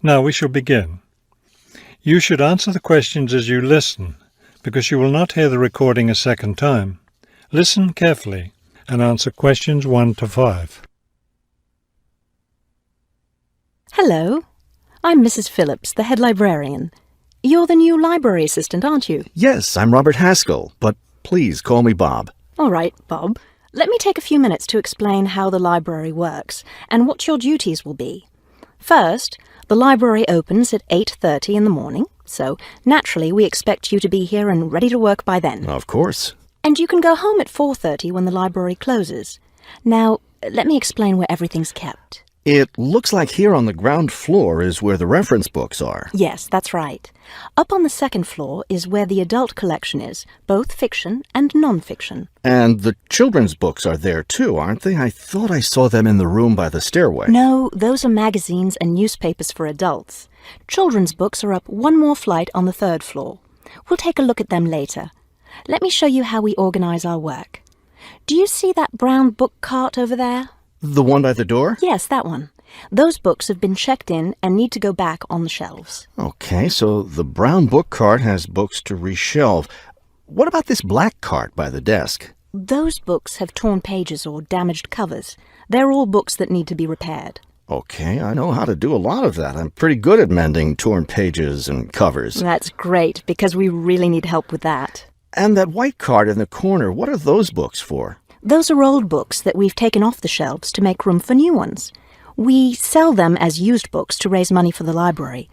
Now we shall begin. You should answer the questions as you listen, because you will not hear the recording a second time. Listen carefully and answer questions 1 to 5. Hello, I'm Mrs. Phillips, the head librarian. You're the new library assistant, aren't you? Yes, I'm Robert Haskell, but please call me Bob. All right, Bob. Let me take a few minutes to explain how the library works and what your duties will be. First, the library opens at 8:30 in the morning, so naturally we expect you to be here and ready to work by then. Of course. And you can go home at 4:30 when the library closes. Now, let me explain where everything's kept. It looks like here on the ground floor is where the reference books are. Yes, that's right. Up on the second floor is where the adult collection is, both fiction and non-fiction. And the children's books are there too, aren't they? I thought I saw them in the room by the stairway. No, those are magazines and newspapers for adults. Children's books are up one more flight on the third floor. We'll take a look at them later. Let me show you how we organize our work. Do you see that brown book cart over there? The one by the door? Yes, that one. Those books have been checked in and need to go back on the shelves. Okay, so the brown book cart has books to reshelve. What about this black cart by the desk? Those books have torn pages or damaged covers. They're all books that need to be repaired. Okay, I know how to do a lot of that. I'm pretty good at mending torn pages and covers. That's great, because we really need help with that. And that white cart in the corner, what are those books for? Those are old books that we've taken off the shelves to make room for new ones. We sell them as used books to raise money for the library.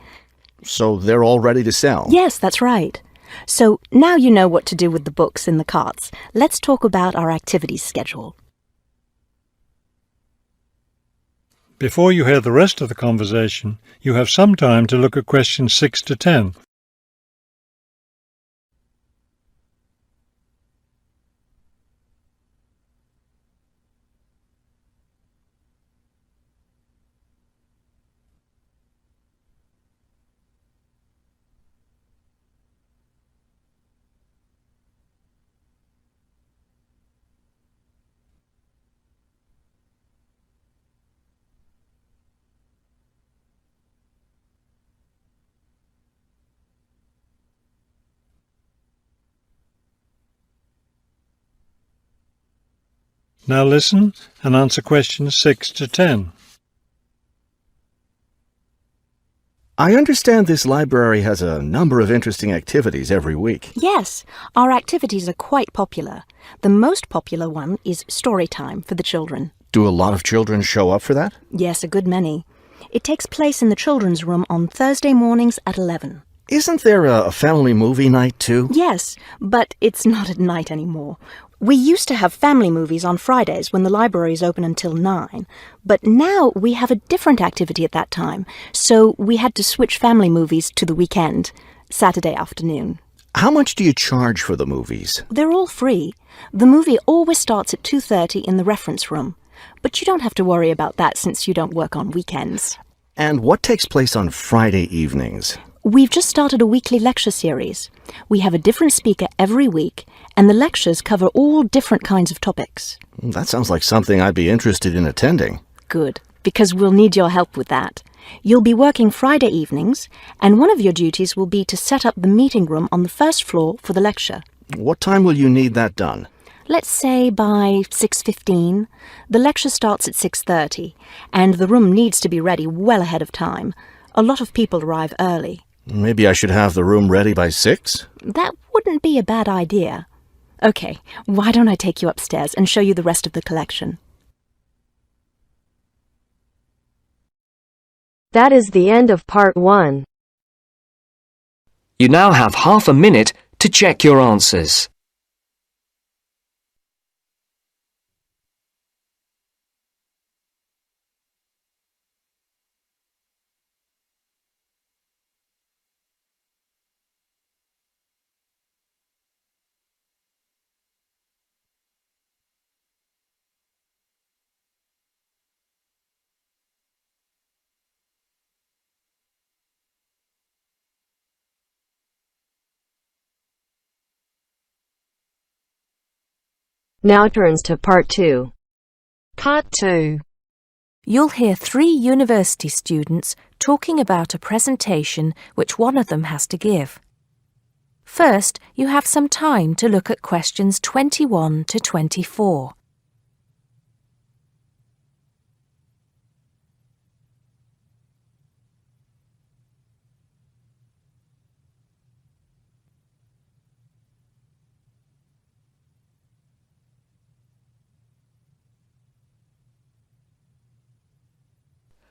So they're all ready to sell? Yes, that's right. So now you know what to do with the books in the carts. Let's talk about our activities schedule. Before you hear the rest of the conversation, you have some time to look at questions 6 to 10. Now listen and answer questions 6 to 10. I understand this library has a number of interesting activities every week. Yes, our activities are quite popular. The most popular one is story time for the children. Do a lot of children show up for that? Yes, a good many. It takes place in the children's room on Thursday mornings at 11. Isn't there a family movie night too? Yes, but it's not at night anymore. We used to have family movies on Fridays when the library is open until 9, but now we have a different activity at that time, so we had to switch family movies to the weekend, Saturday afternoon. How much do you charge for the movies? They're all free. The movie always starts at 2:30 in the reference room, but you don't have to worry about that since you don't work on weekends. And what takes place on Friday evenings? We've just started a weekly lecture series. We have a different speaker every week, and the lectures cover all different kinds of topics. That sounds like something I'd be interested in attending. Good, because we'll need your help with that. You'll be working Friday evenings, and one of your duties will be to set up the meeting room on the first floor for the lecture. What time will you need that done? Let's say by 6:15. The lecture starts at 6:30, and the room needs to be ready well ahead of time. A lot of people arrive early. Maybe I should have the room ready by 6? That wouldn't be a bad idea. Okay, why don't I take you upstairs and show you the rest of the collection? That is the end of part 1. You now have half a minute to check your answers. Now turns to part 2. Part 2. You'll hear 3 university students talking about a presentation which one of them has to give. First, you have some time to look at questions 21 to 24.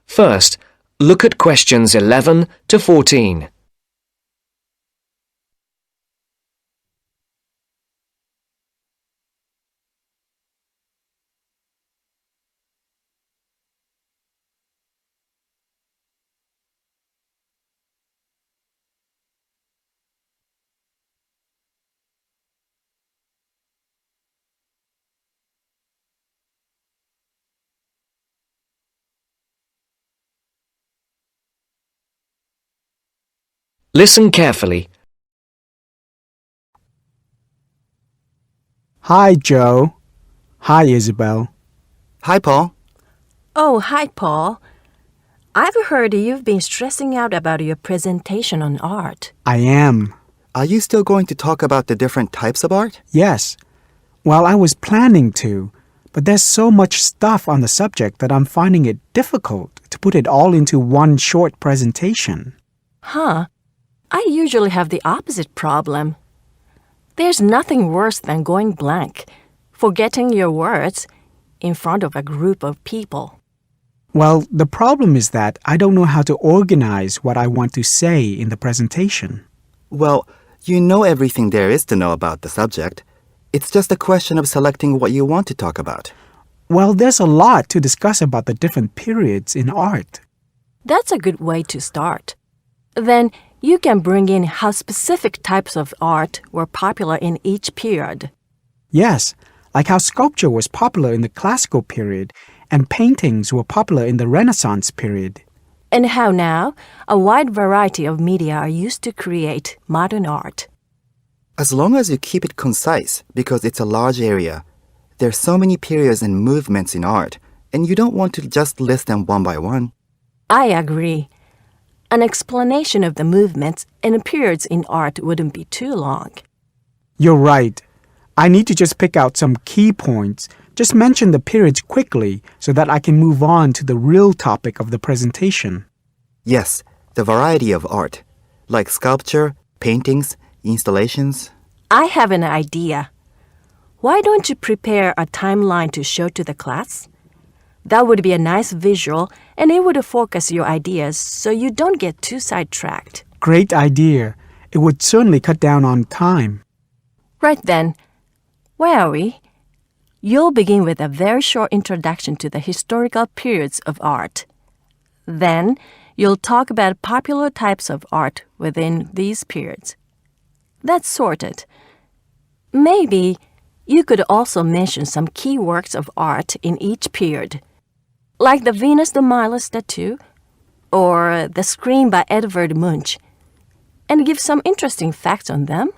First, look at questions 11 to 14. Listen carefully. Hi, Joe. Hi, Isabel. Hi, Paul. Oh, hi, Paul. I've heard you've been stressing out about your presentation on art. I am. Are you still going to talk about the different types of art? Yes. Well, I was planning to, but there's so much stuff on the subject that I'm finding it difficult to put it all into one short presentation. Huh? I usually have the opposite problem. There's nothing worse than going blank, forgetting your words in front of a group of people. Well, the problem is that I don't know how to organize what I want to say in the presentation. Well, you know everything there is to know about the subject. It's just a question of selecting what you want to talk about. Well, there's a lot to discuss about the different periods in art. That's a good way to start. Then you can bring in how specific types of art were popular in each period. Yes, like how sculpture was popular in the classical period and paintings were popular in the Renaissance period. And how now a wide variety of media are used to create modern art. As long as you keep it concise, because it's a large area, there's so many periods and movements in art, and you don't want to just list them one by one. I agree. An explanation of the movements and periods in art wouldn't be too long. You're right. I need to just pick out some key points. Just mention the periods quickly so that I can move on to the real topic of the presentation. Yes, the variety of art, like sculpture, paintings, installations. I have an idea. Why don't you prepare a timeline to show to the class? That would be a nice visual, and it would focus your ideas so you don't get too sidetracked. Great idea. It would certainly cut down on time. Right then, where are we? You'll begin with a very short introduction to the historical periods of art. Then, you'll talk about popular types of art within these periods. That's sorted. Maybe you could also mention some key works of art in each period, like the Venus de Milo statue or the Scream by Edvard Munch, and give some interesting facts on them.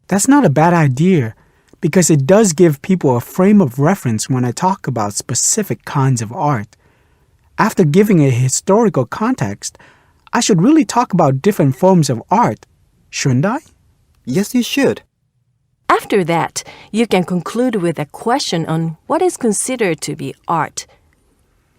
That's not a bad idea, because it does give people a frame of reference when I talk about specific kinds of art. After giving a historical context, I should really talk about different forms of art, shouldn't I? Yes, you should. After that, you can conclude with a question on what is considered to be art.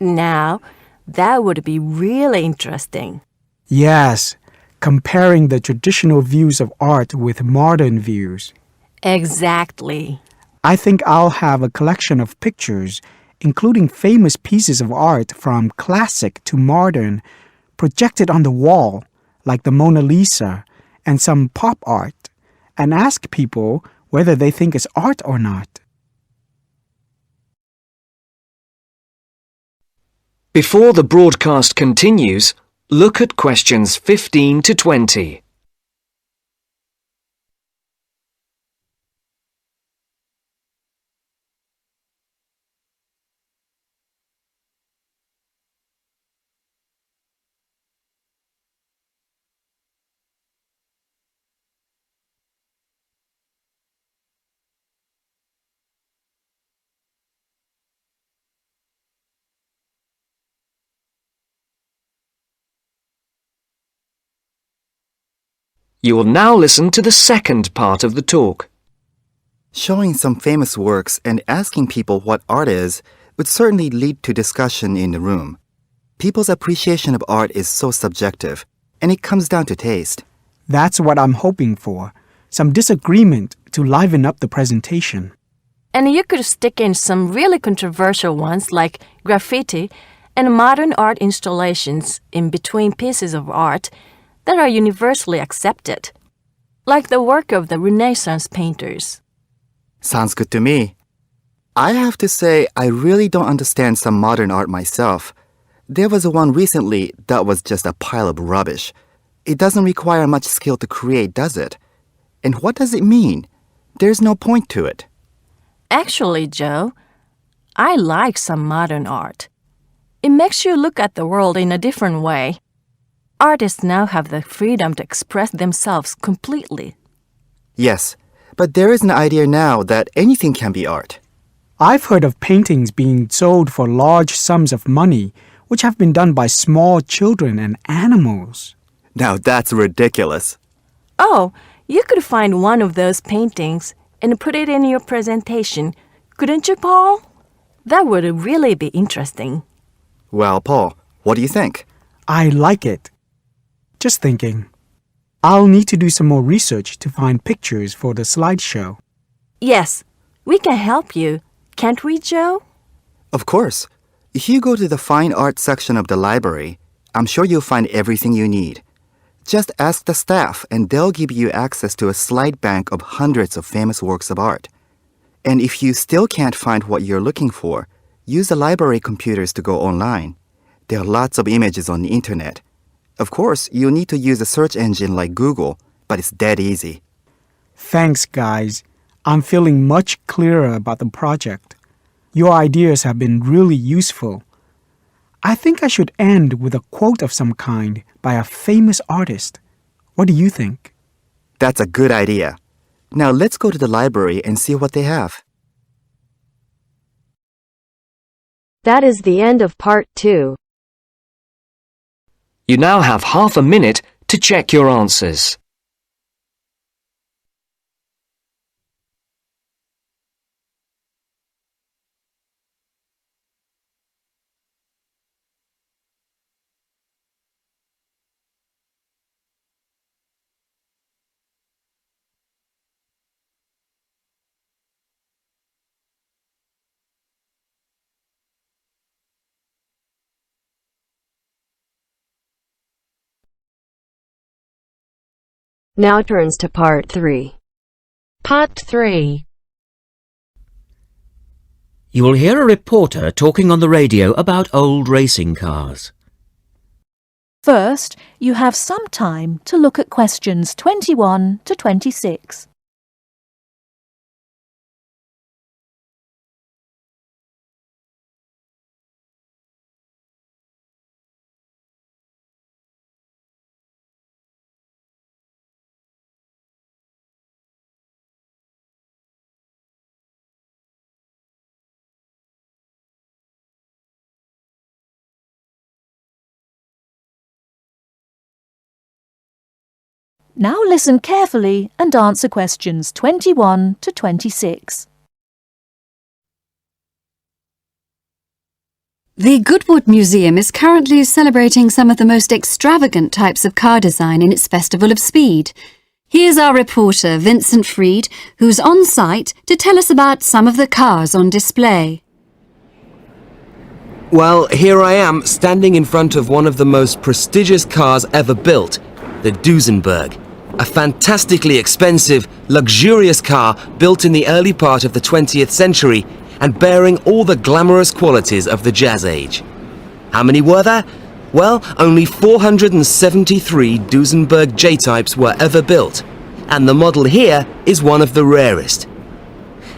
Now, that would be really interesting. Yes, comparing the traditional views of art with modern views. Exactly. I think I'll have a collection of pictures, including famous pieces of art from classic to modern, projected on the wall, like the Mona Lisa, and some pop art, and ask people whether they think it's art or not. Before the broadcast continues, look at questions 15 to 20. You will now listen to the second part of the talk. Showing some famous works and asking people what art is would certainly lead to discussion in the room. People's appreciation of art is so subjective, and it comes down to taste. That's what I'm hoping for. Some disagreement to liven up the presentation. And you could stick in some really controversial ones like graffiti and modern art installations in between pieces of art that are universally accepted, like the work of the Renaissance painters. Sounds good to me. I have to say, I really don't understand some modern art myself. There was one recently that was just a pile of rubbish. It doesn't require much skill to create, does it? And what does it mean? There's no point to it. Actually, Joe, I like some modern art. It makes you look at the world in a different way. Artists now have the freedom to express themselves completely. Yes, but there is an idea now that anything can be art. I've heard of paintings being sold for large sums of money, which have been done by small children and animals. Now that's ridiculous. Oh, you could find one of those paintings and put it in your presentation, couldn't you, Paul? That would really be interesting. Well, Paul, what do you think? I like it. Just thinking. I'll need to do some more research to find pictures for the slideshow. Yes, we can help you, can't we, Joe? Of course. If you go to the fine art section of the library, I'm sure you'll find everything you need. Just ask the staff and they'll give you access to a slide bank of hundreds of famous works of art. And if you still can't find what you're looking for, use the library computers to go online. There are lots of images on the internet. Of course, you'll need to use a search engine like Google, but it's dead easy. Thanks, guys. I'm feeling much clearer about the project. Your ideas have been really useful. I think I should end with a quote of some kind by a famous artist. What do you think? That's a good idea. Now let's go to the library and see what they have. That is the end of part 2. You now have half a minute to check your answers. Now turns to part 3. Part 3. You will hear a reporter talking on the radio about old racing cars. First, you have some time to look at questions 21 to 26. Now listen carefully and answer questions 21 to 26. The Goodwood Museum is currently celebrating some of the most extravagant types of car design in its Festival of Speed. Here's our reporter, Vincent Freed, who's on site to tell us about some of the cars on display. Well, here I am, standing in front of one of the most prestigious cars ever built, the Duesenberg. A fantastically expensive, luxurious car built in the early part of the 20th century and bearing all the glamorous qualities of the Jazz Age. How many were there? Well, only 473 Duesenberg J-types were ever built, and the model here is one of the rarest.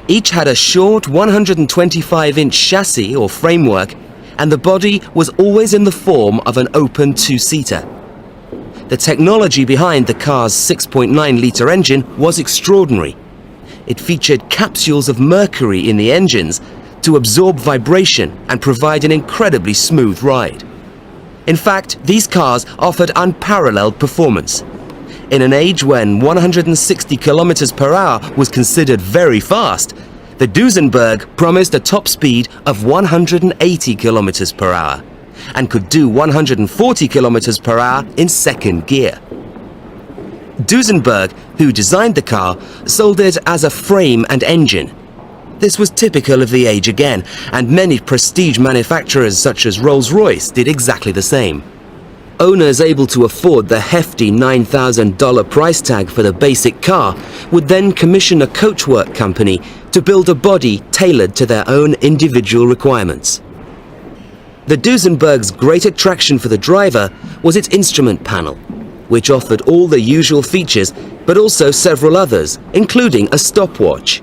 Each had a short 125-inch chassis or framework, and the body was always in the form of an open two-seater. The technology behind the car's 6.9-litre engine was extraordinary. It featured capsules of mercury in the engines to absorb vibration and provide an incredibly smooth ride. In fact, these cars offered unparalleled performance. In an age when 160 kilometers per hour was considered very fast, the Duesenberg promised a top speed of 180 kilometers per hour and could do 140 kilometers per hour in second gear. Duesenberg, who designed the car, sold it as a frame and engine. This was typical of the age again, and many prestige manufacturers such as Rolls-Royce did exactly the same. Owners able to afford the hefty $9,000 price tag for the basic car would then commission a coachwork company to build a body tailored to their own individual requirements. The Duesenberg's great attraction for the driver was its instrument panel, which offered all the usual features but also several others, including a stopwatch.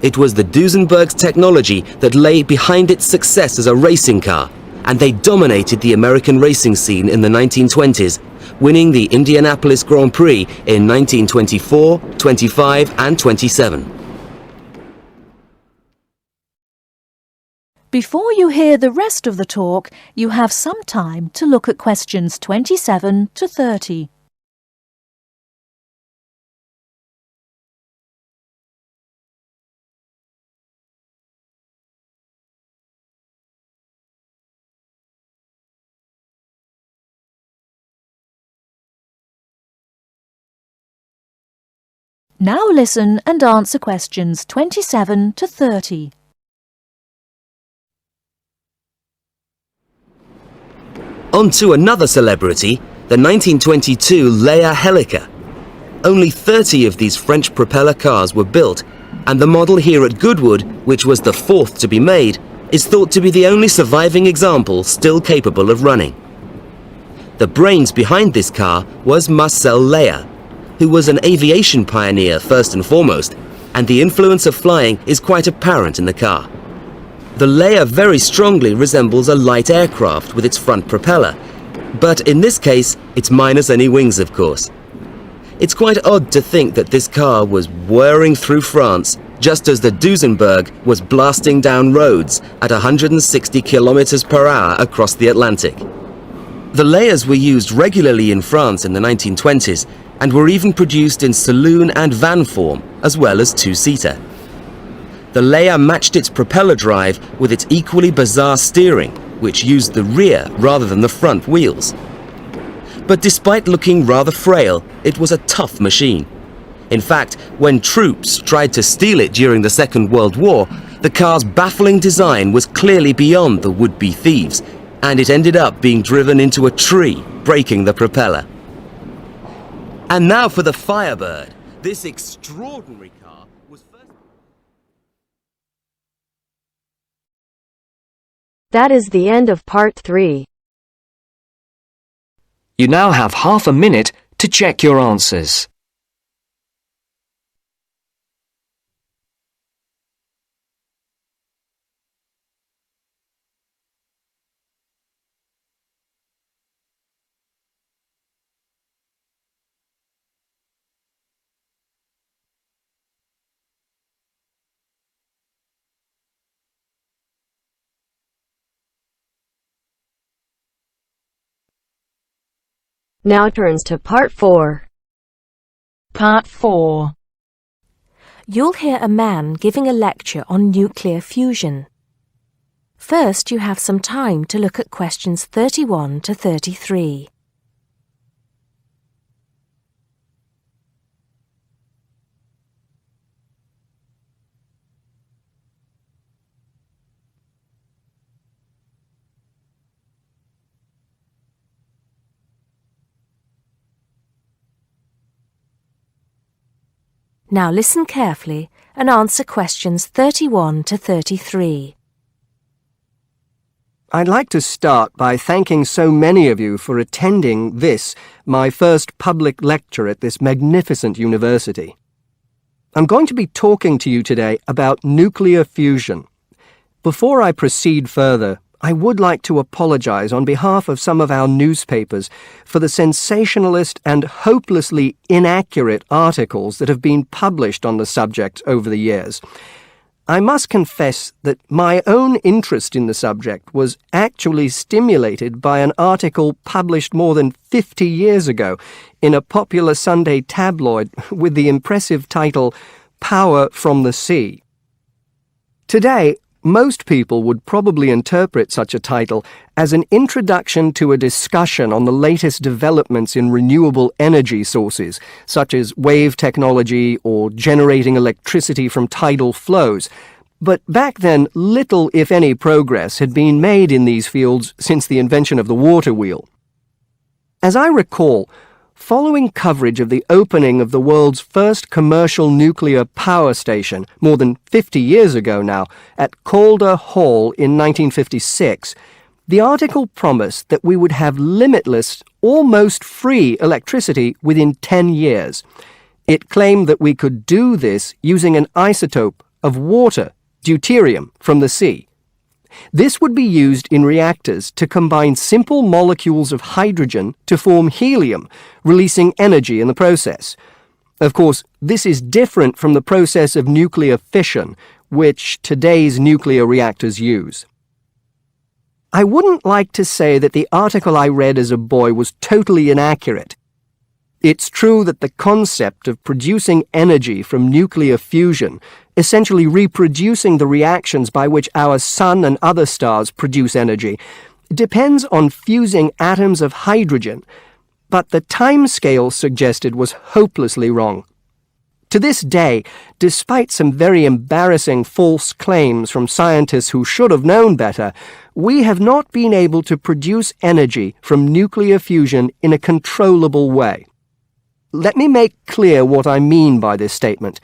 It was the Duesenberg's technology that lay behind its success as a racing car, and they dominated the American racing scene in the 1920s, winning the Indianapolis Grand Prix in 1924, 25 and 27. Before you hear the rest of the talk, you have some time to look at questions 27 to 30. Now listen and answer questions 27 to 30. On to another celebrity, the 1922 Leia Helica. Only 30 of these French propeller cars were built, and the model here at Goodwood, which was the fourth to be made, is thought to be the only surviving example still capable of running. The brains behind this car was Marcel Leia, who was an aviation pioneer first and foremost, and the influence of flying is quite apparent in the car. The Leia very strongly resembles a light aircraft with its front propeller, but in this case, it's minus any wings, of course. It's quite odd to think that this car was whirring through France just as the Duesenberg was blasting down roads at 160 kilometers per hour across the Atlantic. The Leias were used regularly in France in the 1920s and were even produced in saloon and van form, as well as two-seater. The Leia matched its propeller drive with its equally bizarre steering, which used the rear rather than the front wheels. But despite looking rather frail, it was a tough machine. In fact, when troops tried to steal it during the Second World War, the car's baffling design was clearly beyond the would-be thieves, and it ended up being driven into a tree, breaking the propeller. And now for the Firebird. This extraordinary car was first... That is the end of part 3. You now have half a minute to check your answers. Now turns to part 4. Part 4. You'll hear a man giving a lecture on nuclear fusion. First, you have some time to look at questions 31 to 33. Now listen carefully and answer questions 31 to 33. I'd like to start by thanking so many of you for attending this, my first public lecture at this magnificent university. I'm going to be talking to you today about nuclear fusion. Before I proceed further, I would like to apologize on behalf of some of our newspapers for the sensationalist and hopelessly inaccurate articles that have been published on the subject over the years. I must confess that my own interest in the subject was actually stimulated by an article published more than 50 years ago in a popular Sunday tabloid with the impressive title, Power from the Sea. Today, most people would probably interpret such a title as an introduction to a discussion on the latest developments in renewable energy sources, such as wave technology or generating electricity from tidal flows. But back then, little, if any, progress had been made in these fields since the invention of the water wheel. As I recall, following coverage of the opening of the world's first commercial nuclear power station, more than 50 years ago now, at Calder Hall in 1956, the article promised that we would have limitless, almost free electricity within 10 years. It claimed that we could do this using an isotope of water, deuterium, from the sea. This would be used in reactors to combine simple molecules of hydrogen to form helium, releasing energy in the process. Of course, this is different from the process of nuclear fission, which today's nuclear reactors use. I wouldn't like to say that the article I read as a boy was totally inaccurate. It's true that the concept of producing energy from nuclear fusion, essentially reproducing the reactions by which our sun and other stars produce energy, depends on fusing atoms of hydrogen, but the timescale suggested was hopelessly wrong. To this day, despite some very embarrassing false claims from scientists who should have known better, we have not been able to produce energy from nuclear fusion in a controllable way. Let me make clear what I mean by this statement,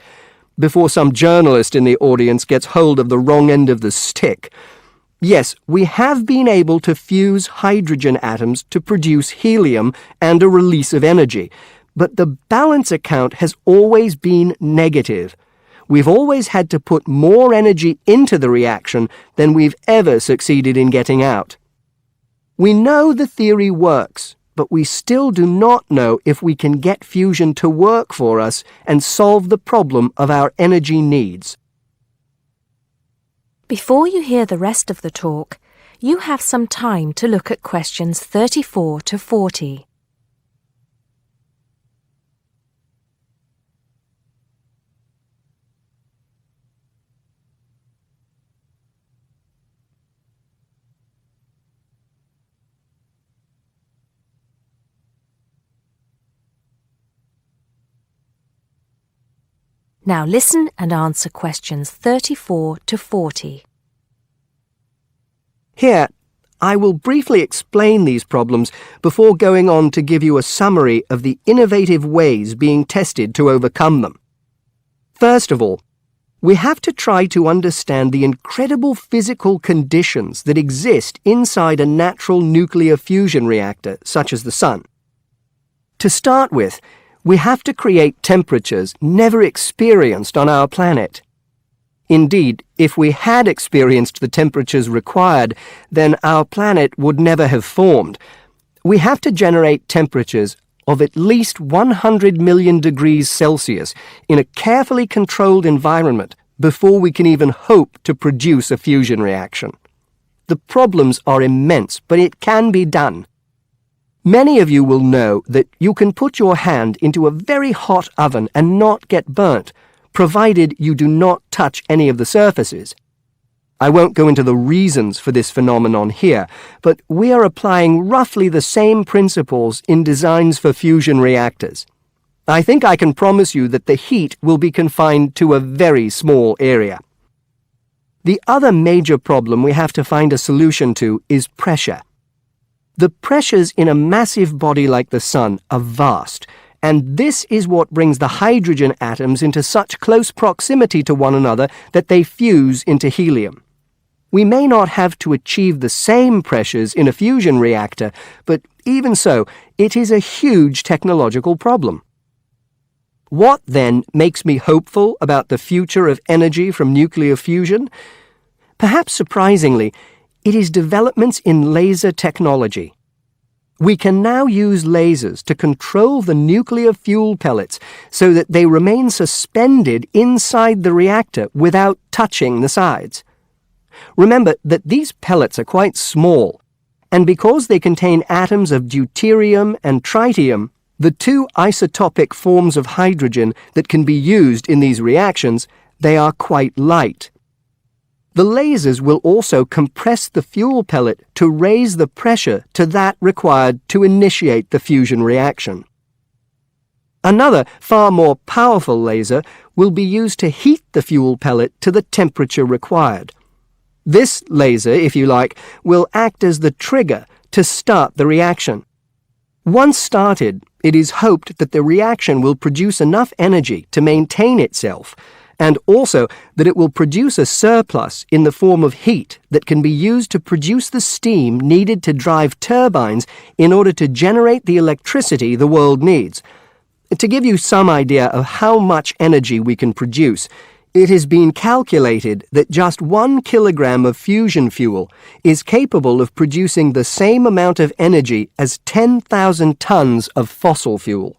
before some journalist in the audience gets hold of the wrong end of the stick. Yes, we have been able to fuse hydrogen atoms to produce helium and a release of energy, but the balance account has always been negative. We've always had to put more energy into the reaction than we've ever succeeded in getting out. We know the theory works, but we still do not know if we can get fusion to work for us and solve the problem of our energy needs. Before you hear the rest of the talk, you have some time to look at questions 34 to 40. Now listen and answer questions 34 to 40. Here, I will briefly explain these problems before going on to give you a summary of the innovative ways being tested to overcome them. First of all, we have to try to understand the incredible physical conditions that exist inside a natural nuclear fusion reactor, such as the Sun. To start with, we have to create temperatures never experienced on our planet. Indeed, if we had experienced the temperatures required, then our planet would never have formed. We have to generate temperatures of at least 100 million degrees Celsius in a carefully controlled environment before we can even hope to produce a fusion reaction. The problems are immense, but it can be done. Many of you will know that you can put your hand into a very hot oven and not get burnt, provided you do not touch any of the surfaces. I won't go into the reasons for this phenomenon here, but we are applying roughly the same principles in designs for fusion reactors. I think I can promise you that the heat will be confined to a very small area. The other major problem we have to find a solution to is pressure. The pressures in a massive body like the Sun are vast, and this is what brings the hydrogen atoms into such close proximity to one another that they fuse into helium. We may not have to achieve the same pressures in a fusion reactor, but even so, it is a huge technological problem. What, then, makes me hopeful about the future of energy from nuclear fusion? Perhaps surprisingly, it is developments in laser technology. We can now use lasers to control the nuclear fuel pellets so that they remain suspended inside the reactor without touching the sides. Remember that these pellets are quite small, and because they contain atoms of deuterium and tritium, the two isotopic forms of hydrogen that can be used in these reactions, they are quite light. The lasers will also compress the fuel pellet to raise the pressure to that required to initiate the fusion reaction. Another, far more powerful laser will be used to heat the fuel pellet to the temperature required. This laser, if you like, will act as the trigger to start the reaction. Once started, it is hoped that the reaction will produce enough energy to maintain itself, and also that it will produce a surplus in the form of heat that can be used to produce the steam needed to drive turbines in order to generate the electricity the world needs. To give you some idea of how much energy we can produce, it has been calculated that just 1 kilogram of fusion fuel is capable of producing the same amount of energy as 10,000 tons of fossil fuel.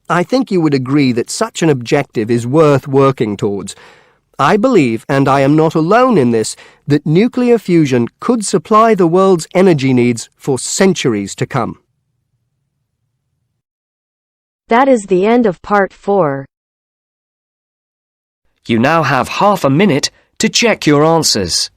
I think you would agree that such an objective is worth working towards. I believe, and I am not alone in this, that nuclear fusion could supply the world's energy needs for centuries to come. That is the end of part 4. You now have half a minute to check your answers.